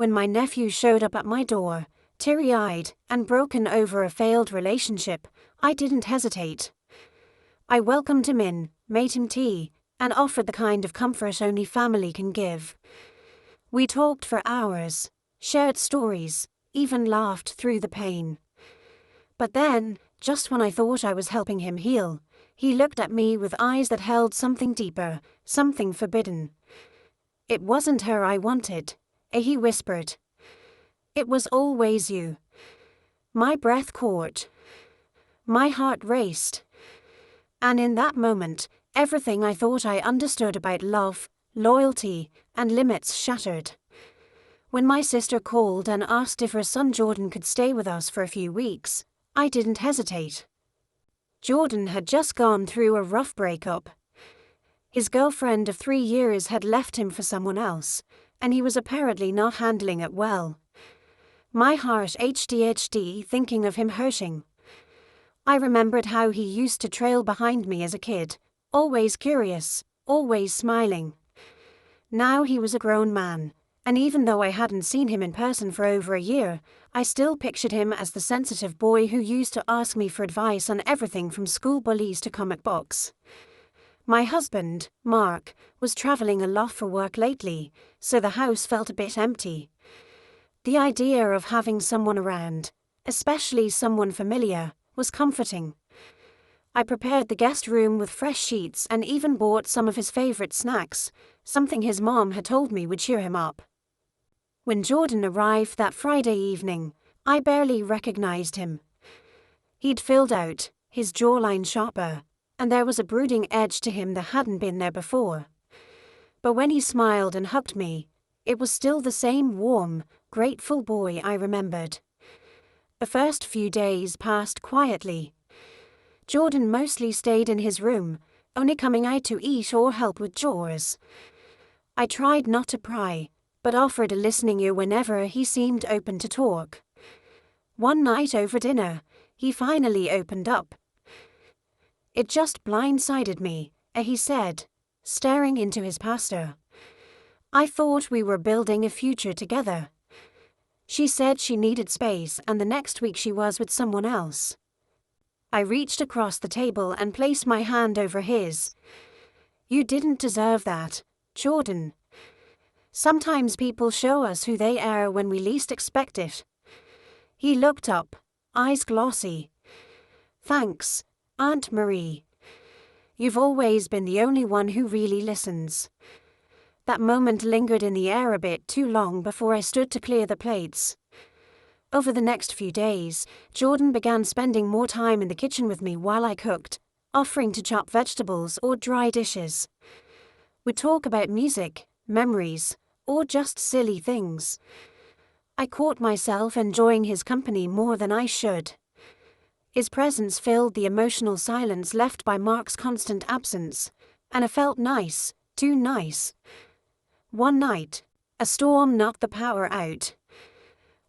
When my nephew showed up at my door, teary-eyed and broken over a failed relationship, I didn't hesitate. I welcomed him in, made him tea, and offered the kind of comfort only family can give. We talked for hours, shared stories, even laughed through the pain. But then, just when I thought I was helping him heal, he looked at me with eyes that held something deeper, something forbidden. "It wasn't her I wanted," he whispered. "It was always you." My breath caught. My heart raced. And in that moment, everything I thought I understood about love, loyalty, and limits shattered. When my sister called and asked if her son Jordan could stay with us for a few weeks, I didn't hesitate. Jordan had just gone through a rough breakup. His girlfriend of 3 years had left him for someone else, and he was apparently not handling it well. My heart ached thinking of him hurting. I remembered how he used to trail behind me as a kid, always curious, always smiling. Now he was a grown man, and even though I hadn't seen him in person for over a year, I still pictured him as the sensitive boy who used to ask me for advice on everything from school bullies to comic books. My husband, Mark, was traveling a lot for work lately, so the house felt a bit empty. The idea of having someone around, especially someone familiar, was comforting. I prepared the guest room with fresh sheets and even bought some of his favorite snacks, something his mom had told me would cheer him up. When Jordan arrived that Friday evening, I barely recognized him. He'd filled out, his jawline sharper, and there was a brooding edge to him that hadn't been there before. But when he smiled and hugged me, it was still the same warm, grateful boy I remembered. The first few days passed quietly. Jordan mostly stayed in his room, only coming out to eat or help with chores. I tried not to pry, but offered a listening ear whenever he seemed open to talk. One night over dinner, he finally opened up. "It just blindsided me," he said, staring into his pasta. "I thought we were building a future together." She said she needed space, and the next week she was with someone else. I reached across the table and placed my hand over his. "You didn't deserve that, Jordan. Sometimes people show us who they are when we least expect it." He looked up, eyes glossy. "Thanks, Aunt Marie. You've always been the only one who really listens." That moment lingered in the air a bit too long before I stood to clear the plates. Over the next few days, Jordan began spending more time in the kitchen with me while I cooked, offering to chop vegetables or dry dishes. We'd talk about music, memories, or just silly things. I caught myself enjoying his company more than I should. His presence filled the emotional silence left by Mark's constant absence, and it felt nice, too nice. One night, a storm knocked the power out.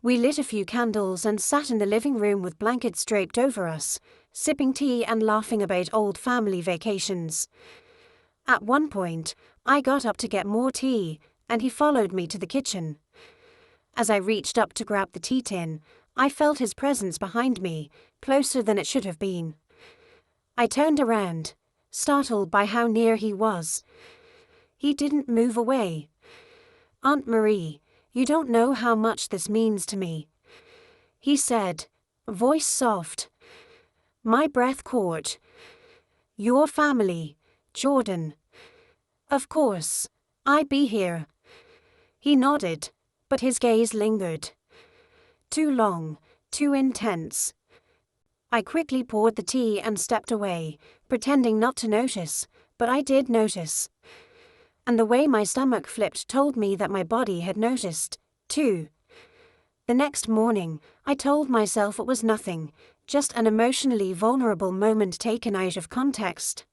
We lit a few candles and sat in the living room with blankets draped over us, sipping tea and laughing about old family vacations. At one point, I got up to get more tea, and he followed me to the kitchen. As I reached up to grab the tea tin, I felt his presence behind me, closer than it should have been. I turned around, startled by how near he was. He didn't move away. "Aunt Marie, you don't know how much this means to me," he said, voice soft. My breath caught. "Your family, Jordan. Of course, I'd be here." He nodded, but his gaze lingered. Too long, too intense. I quickly poured the tea and stepped away, pretending not to notice, but I did notice. And the way my stomach flipped told me that my body had noticed, too. The next morning, I told myself it was nothing, just an emotionally vulnerable moment taken out of context.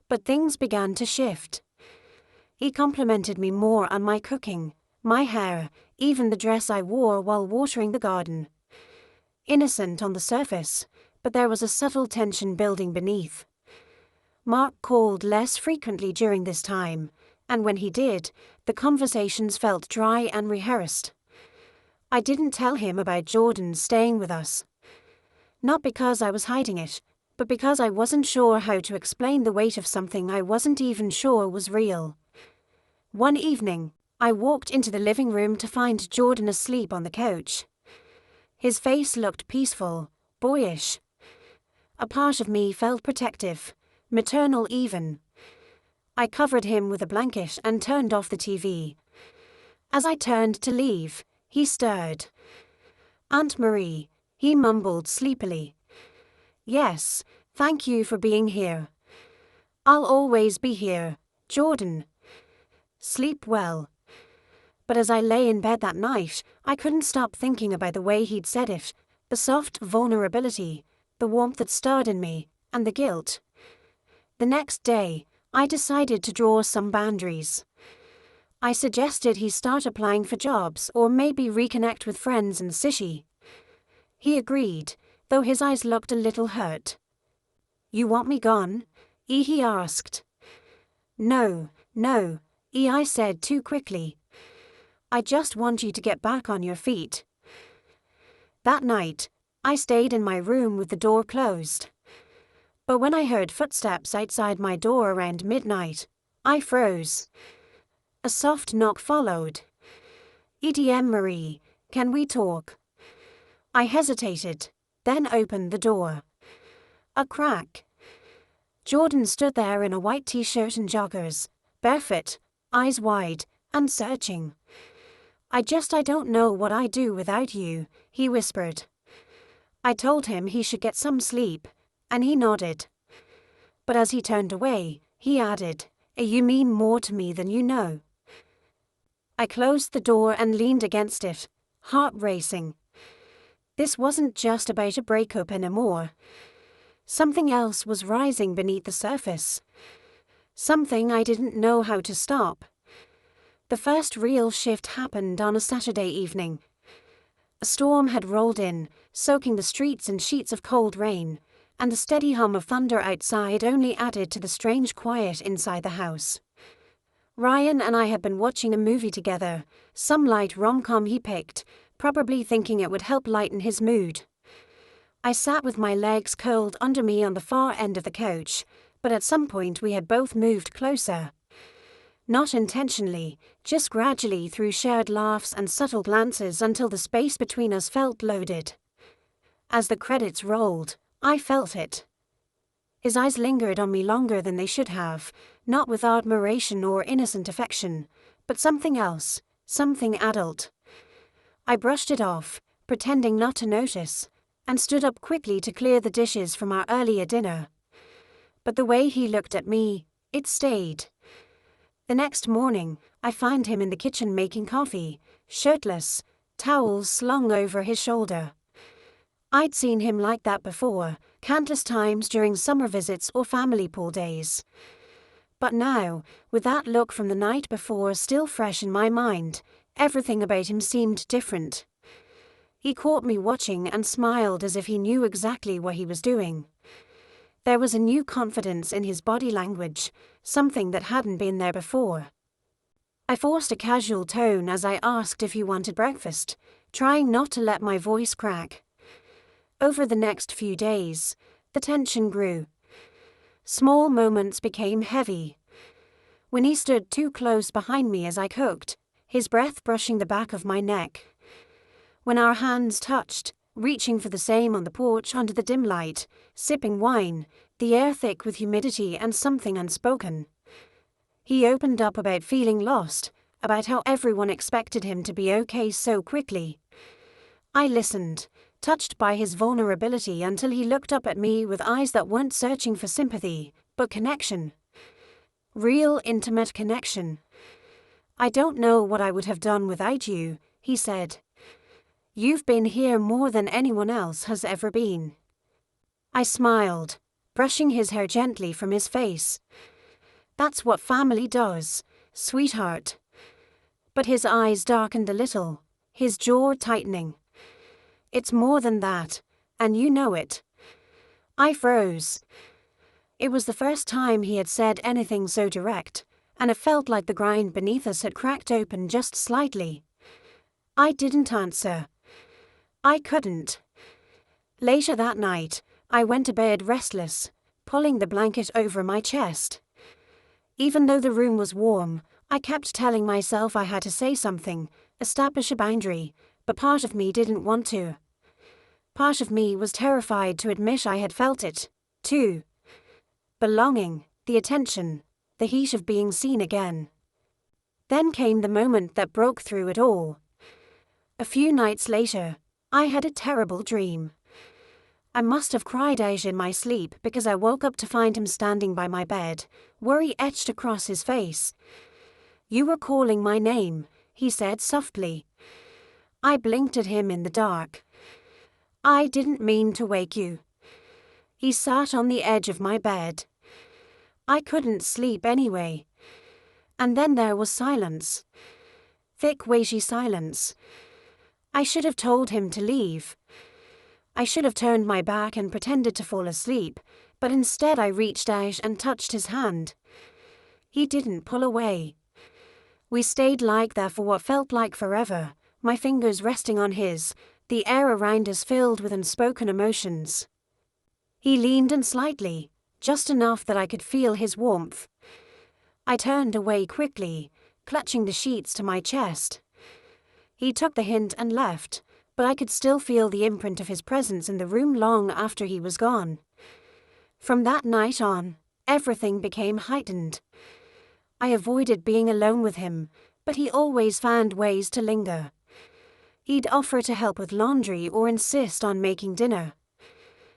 But things began to shift. He complimented me more on my cooking, my hair, even the dress I wore while watering the garden. Innocent on the surface, but there was a subtle tension building beneath. Mark called less frequently during this time, and when he did, the conversations felt dry and rehearsed. I didn't tell him about Jordan staying with us. Not because I was hiding it, but because I wasn't sure how to explain the weight of something I wasn't even sure was real. One evening, I walked into the living room to find Jordan asleep on the couch. His face looked peaceful, boyish. A part of me felt protective, maternal even. I covered him with a blanket and turned off the TV. As I turned to leave, he stirred. "Aunt Marie," he mumbled sleepily. "Yes, thank you for being here. I'll always be here, Jordan. Sleep well." But as I lay in bed that night, I couldn't stop thinking about the way he'd said it, the soft vulnerability, the warmth that stirred in me, and the guilt. The next day, I decided to draw some boundaries. I suggested he start applying for jobs or maybe reconnect with friends in the city. He agreed, though his eyes looked a little hurt. "You want me gone?" he asked. No, I said too quickly. "I just want you to get back on your feet." That night, I stayed in my room with the door closed. But when I heard footsteps outside my door around midnight, I froze. A soft knock followed. "EDM Marie, can we talk?" I hesitated, then opened the door. A crack. Jordan stood there in a white t-shirt and joggers, barefoot, eyes wide, and searching. I don't know what I'd do without you," he whispered. I told him he should get some sleep, and he nodded. But as he turned away, he added, "You mean more to me than you know." I closed the door and leaned against it, heart racing. This wasn't just about a breakup anymore. Something else was rising beneath the surface. Something I didn't know how to stop. The first real shift happened on a Saturday evening. A storm had rolled in, soaking the streets in sheets of cold rain, and the steady hum of thunder outside only added to the strange quiet inside the house. Ryan and I had been watching a movie together, some light rom-com he picked, probably thinking it would help lighten his mood. I sat with my legs curled under me on the far end of the couch, but at some point we had both moved closer. Not intentionally, just gradually through shared laughs and subtle glances until the space between us felt loaded. As the credits rolled, I felt it. His eyes lingered on me longer than they should have, not with admiration or innocent affection, but something else, something adult. I brushed it off, pretending not to notice, and stood up quickly to clear the dishes from our earlier dinner. But the way he looked at me, it stayed. The next morning, I found him in the kitchen making coffee, shirtless, towels slung over his shoulder. I'd seen him like that before, countless times during summer visits or family pool days. But now, with that look from the night before still fresh in my mind, everything about him seemed different. He caught me watching and smiled as if he knew exactly what he was doing. There was a new confidence in his body language, something that hadn't been there before. I forced a casual tone as I asked if he wanted breakfast, trying not to let my voice crack. Over the next few days, the tension grew. Small moments became heavy. When he stood too close behind me as I cooked, his breath brushing the back of my neck. When our hands touched, reaching for the same on the porch under the dim light, sipping wine, the air thick with humidity and something unspoken. He opened up about feeling lost, about how everyone expected him to be okay so quickly. I listened, touched by his vulnerability until he looked up at me with eyes that weren't searching for sympathy, but connection. Real, intimate connection. "I don't know what I would have done without you," he said. "You've been here more than anyone else has ever been." I smiled, brushing his hair gently from his face. "That's what family does, sweetheart." But his eyes darkened a little, his jaw tightening. "It's more than that, and you know it." I froze. It was the first time he had said anything so direct, and it felt like the ground beneath us had cracked open just slightly. I didn't answer. I couldn't. Later that night, I went to bed restless, pulling the blanket over my chest. Even though the room was warm, I kept telling myself I had to say something, establish a boundary, but part of me didn't want to. Part of me was terrified to admit I had felt it, too. Belonging, the attention, the heat of being seen again. Then came the moment that broke through it all. A few nights later, I had a terrible dream. I must have cried out in my sleep because I woke up to find him standing by my bed, worry etched across his face. "You were calling my name," he said softly. I blinked at him in the dark. "I didn't mean to wake you." He sat on the edge of my bed. I couldn't sleep anyway. And then there was silence. Thick, weighty silence. I should have told him to leave. I should have turned my back and pretended to fall asleep, but instead I reached out and touched his hand. He didn't pull away. We stayed like that for what felt like forever, my fingers resting on his, the air around us filled with unspoken emotions. He leaned in slightly, just enough that I could feel his warmth. I turned away quickly, clutching the sheets to my chest. He took the hint and left, but I could still feel the imprint of his presence in the room long after he was gone. From that night on, everything became heightened. I avoided being alone with him, but he always found ways to linger. He'd offer to help with laundry or insist on making dinner.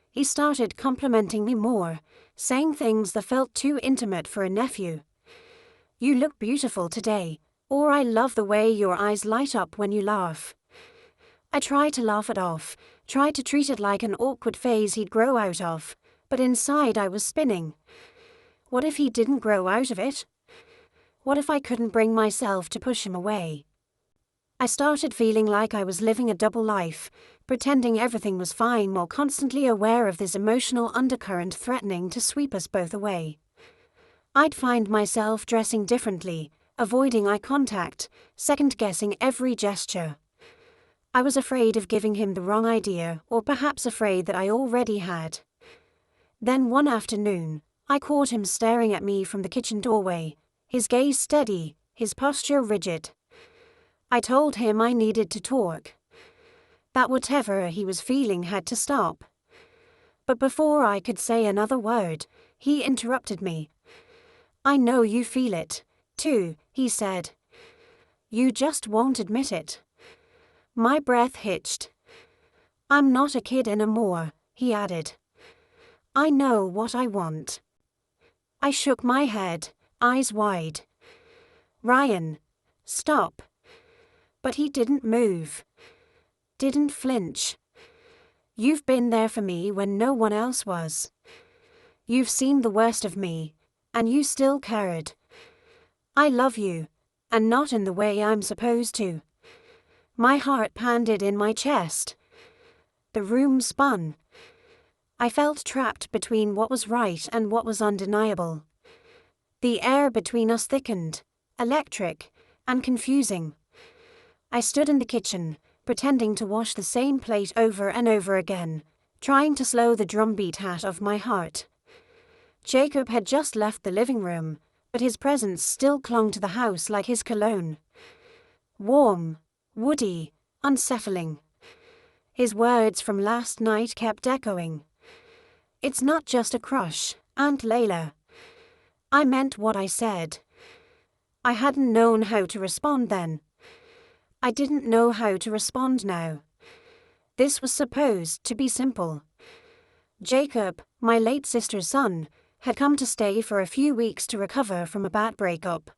He started complimenting me more, saying things that felt too intimate for a nephew. "You look beautiful today," or "I love the way your eyes light up when you laugh." I tried to laugh it off, tried to treat it like an awkward phase he'd grow out of, but inside I was spinning. What if he didn't grow out of it? What if I couldn't bring myself to push him away? I started feeling like I was living a double life, pretending everything was fine while constantly aware of this emotional undercurrent threatening to sweep us both away. I'd find myself dressing differently, avoiding eye contact, second-guessing every gesture. I was afraid of giving him the wrong idea, or perhaps afraid that I already had. Then one afternoon, I caught him staring at me from the kitchen doorway, his gaze steady, his posture rigid. I told him I needed to talk. That whatever he was feeling had to stop. But before I could say another word, he interrupted me. "I know you feel it, too," he said. "You just won't admit it." My breath hitched. "I'm not a kid anymore," he added. "I know what I want." I shook my head, eyes wide. "Ryan, stop." But he didn't move. Didn't flinch. "You've been there for me when no one else was. You've seen the worst of me, and you still cared. I love you, and not in the way I'm supposed to." My heart pounded in my chest. The room spun. I felt trapped between what was right and what was undeniable. The air between us thickened, electric, and confusing. I stood in the kitchen, pretending to wash the same plate over and over again, trying to slow the drumbeat of my heart. Jacob had just left the living room, but his presence still clung to the house like his cologne. Warm, woody, unsettling. His words from last night kept echoing. "It's not just a crush, Aunt Layla." I meant what I said. I hadn't known how to respond then. I didn't know how to respond now. This was supposed to be simple. Jacob, my late sister's son, had come to stay for a few weeks to recover from a bad breakup.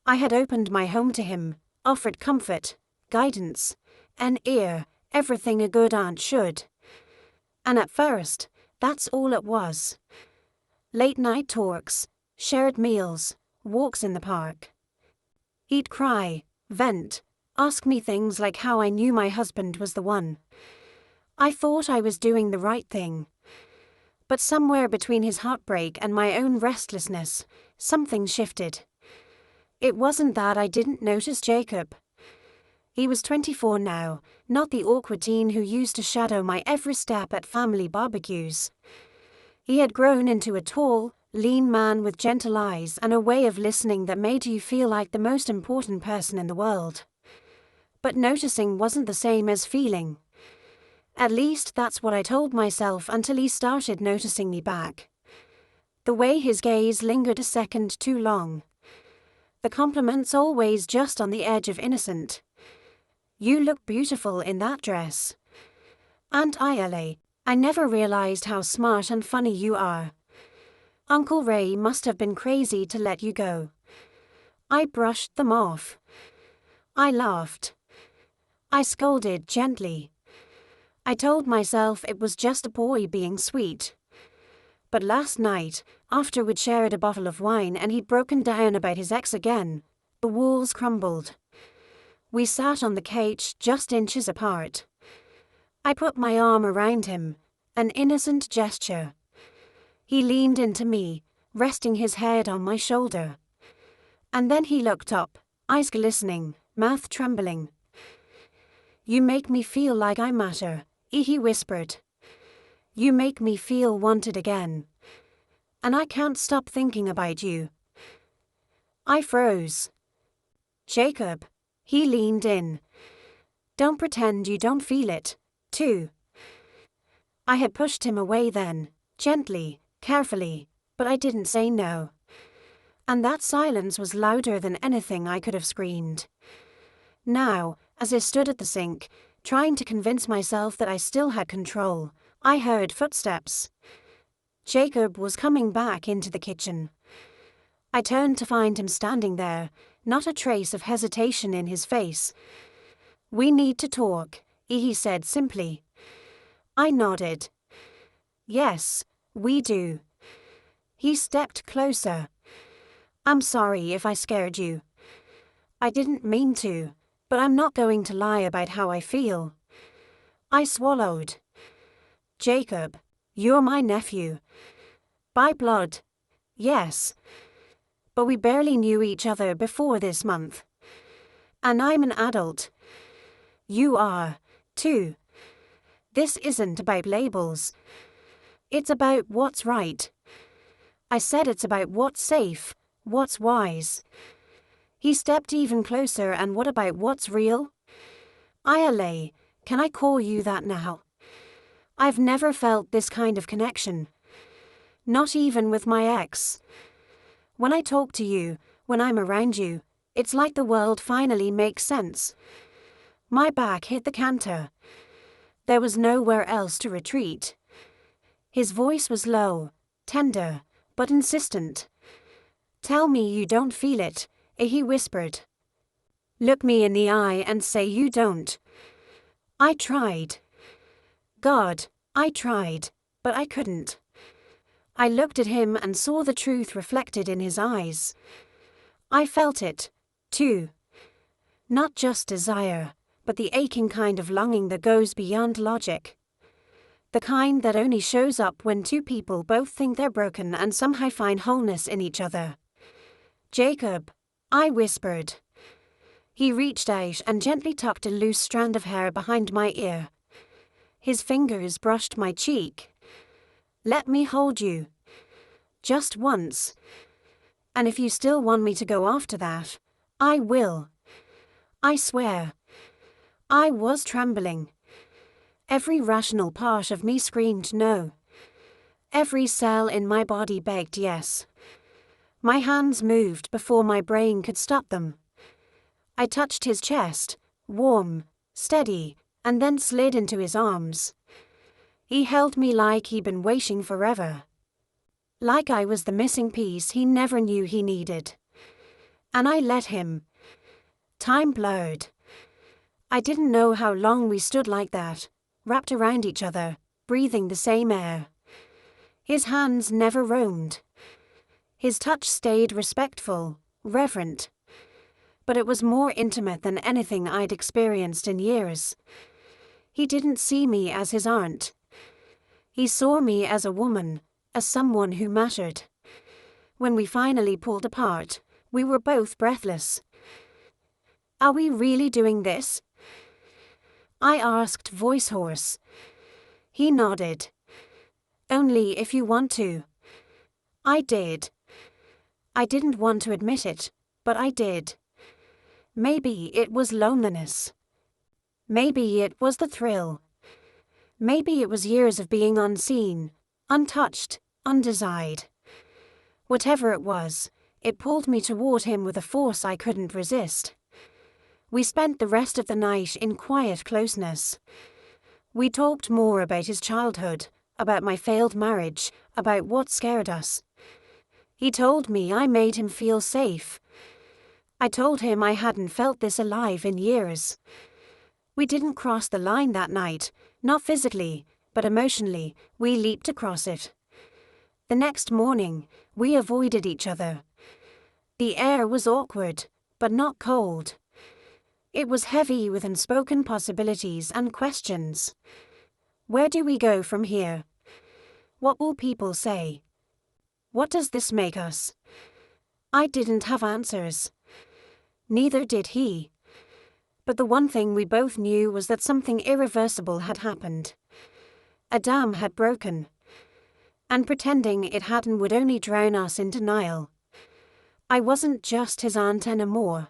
I had opened my home to him, offered comfort, guidance, an ear, everything a good aunt should. And at first, that's all it was. Late-night talks, shared meals, walks in the park. He'd cry, vent, ask me things like how I knew my husband was the one. I thought I was doing the right thing. But somewhere between his heartbreak and my own restlessness, something shifted. It wasn't that I didn't notice Jacob. He was 24 now, not the awkward teen who used to shadow my every step at family barbecues. He had grown into a tall, lean man with gentle eyes and a way of listening that made you feel like the most important person in the world. But noticing wasn't the same as feeling. At least that's what I told myself until he started noticing me back. The way his gaze lingered a second too long. The compliments always just on the edge of innocent. "You look beautiful in that dress." "And I never realized how smart and funny you are. Uncle Ray must have been crazy to let you go." I brushed them off. I laughed. I scolded gently. I told myself it was just a boy being sweet. But last night, after we'd shared a bottle of wine and he'd broken down about his ex again, the walls crumbled. We sat on the couch just inches apart. I put my arm around him, an innocent gesture. He leaned into me, resting his head on my shoulder. And then he looked up, eyes glistening, mouth trembling. "You make me feel like I matter," he whispered. "You make me feel wanted again. And I can't stop thinking about you." I froze. "Jacob." He leaned in. "Don't pretend you don't feel it, too." I had pushed him away then, gently, carefully, but I didn't say no. And that silence was louder than anything I could have screamed. Now, as I stood at the sink, trying to convince myself that I still had control, I heard footsteps. Jacob was coming back into the kitchen. I turned to find him standing there, not a trace of hesitation in his face. "We need to talk," he said simply. I nodded. "Yes, we do." He stepped closer. "I'm sorry if I scared you. I didn't mean to, but I'm not going to lie about how I feel." I swallowed. "Jacob, you're my nephew. By blood, yes. But we barely knew each other before this month. And I'm an adult. You are, too. This isn't about labels. It's about what's right. I said it's about what's safe, what's wise." He stepped even closer. "And what about what's real?" Can I call you that now? I've never felt this kind of connection. Not even with my ex. When I talk to you, when I'm around you, it's like the world finally makes sense. My back hit the counter. There was nowhere else to retreat. His voice was low, tender, but insistent. "Tell me you don't feel it," he whispered. "Look me in the eye and say you don't." I tried. God, I tried, but I couldn't. I looked at him and saw the truth reflected in his eyes. I felt it, too. Not just desire, but the aching kind of longing that goes beyond logic. The kind that only shows up when two people both think they're broken and somehow find wholeness in each other. "Jacob," I whispered. He reached out and gently tucked a loose strand of hair behind my ear. His fingers brushed my cheek. "Let me hold you. Just once. And if you still want me to go after that, I will. I swear." I was trembling. Every rational part of me screamed no. Every cell in my body begged yes. My hands moved before my brain could stop them. I touched his chest, warm, steady, and then slid into his arms. He held me like he'd been waiting forever. Like I was the missing piece he never knew he needed. And I let him. Time blurred. I didn't know how long we stood like that, wrapped around each other, breathing the same air. His hands never roamed. His touch stayed respectful, reverent. But it was more intimate than anything I'd experienced in years. He didn't see me as his aunt. He saw me as a woman, as someone who mattered. When we finally pulled apart, we were both breathless. "Are we really doing this?" I asked, voice hoarse. He nodded. Only if you want to. I did. I didn't want to admit it, but I did. Maybe it was loneliness. Maybe it was the thrill. Maybe it was years of being unseen, untouched, undesired. Whatever it was, it pulled me toward him with a force I couldn't resist. We spent the rest of the night in quiet closeness. We talked more about his childhood, about my failed marriage, about what scared us. He told me I made him feel safe. I told him I hadn't felt this alive in years. We didn't cross the line that night, not physically, but emotionally, we leaped across it. The next morning, we avoided each other. The air was awkward, but not cold. It was heavy with unspoken possibilities and questions. Where do we go from here? What will people say? What does this make us? I didn't have answers. Neither did he. But the one thing we both knew was that something irreversible had happened. A dam had broken. And pretending it hadn't would only drown us in denial. I wasn't just his aunt anymore.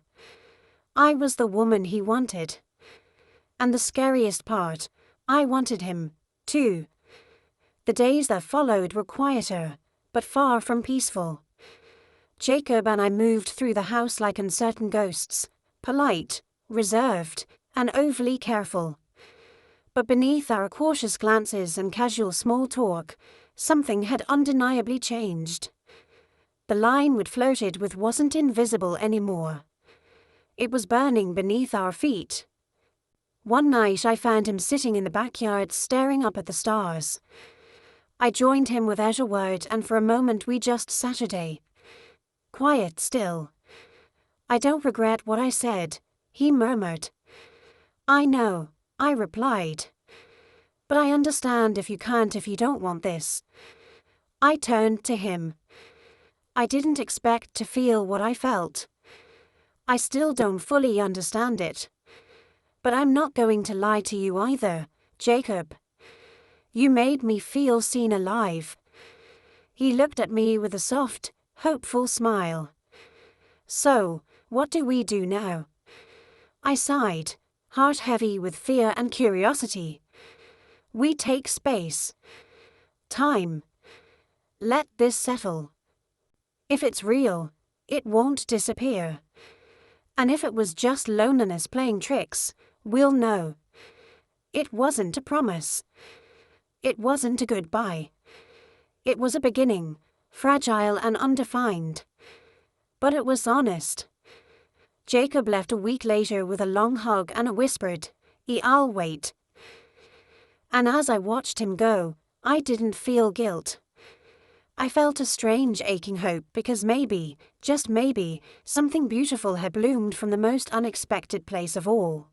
I was the woman he wanted. And the scariest part, I wanted him, too. The days that followed were quieter, but far from peaceful. Jacob and I moved through the house like uncertain ghosts, polite, reserved, and overly careful. But beneath our cautious glances and casual small talk, something had undeniably changed. The line we'd flirted with wasn't invisible anymore. It was burning beneath our feet. One night I found him sitting in the backyard staring up at the stars. I joined him without a word, and for a moment we just sat a quiet still. I don't regret what I said, he murmured. I know, I replied. But I understand if you can't, if you don't want this. I turned to him. I didn't expect to feel what I felt. I still don't fully understand it. But I'm not going to lie to you either, Jacob. You made me feel seen, alive. He looked at me with a soft, hopeful smile. So, what do we do now? I sighed, heart heavy with fear and curiosity. We take space. Time. Let this settle. If it's real, it won't disappear. And if it was just loneliness playing tricks, we'll know. It wasn't a promise. It wasn't a goodbye. It was a beginning, fragile and undefined. But it was honest. Jacob left a week later with a long hug and a whispered, "I'll wait." And as I watched him go, I didn't feel guilt. I felt a strange aching hope because maybe, just maybe, something beautiful had bloomed from the most unexpected place of all.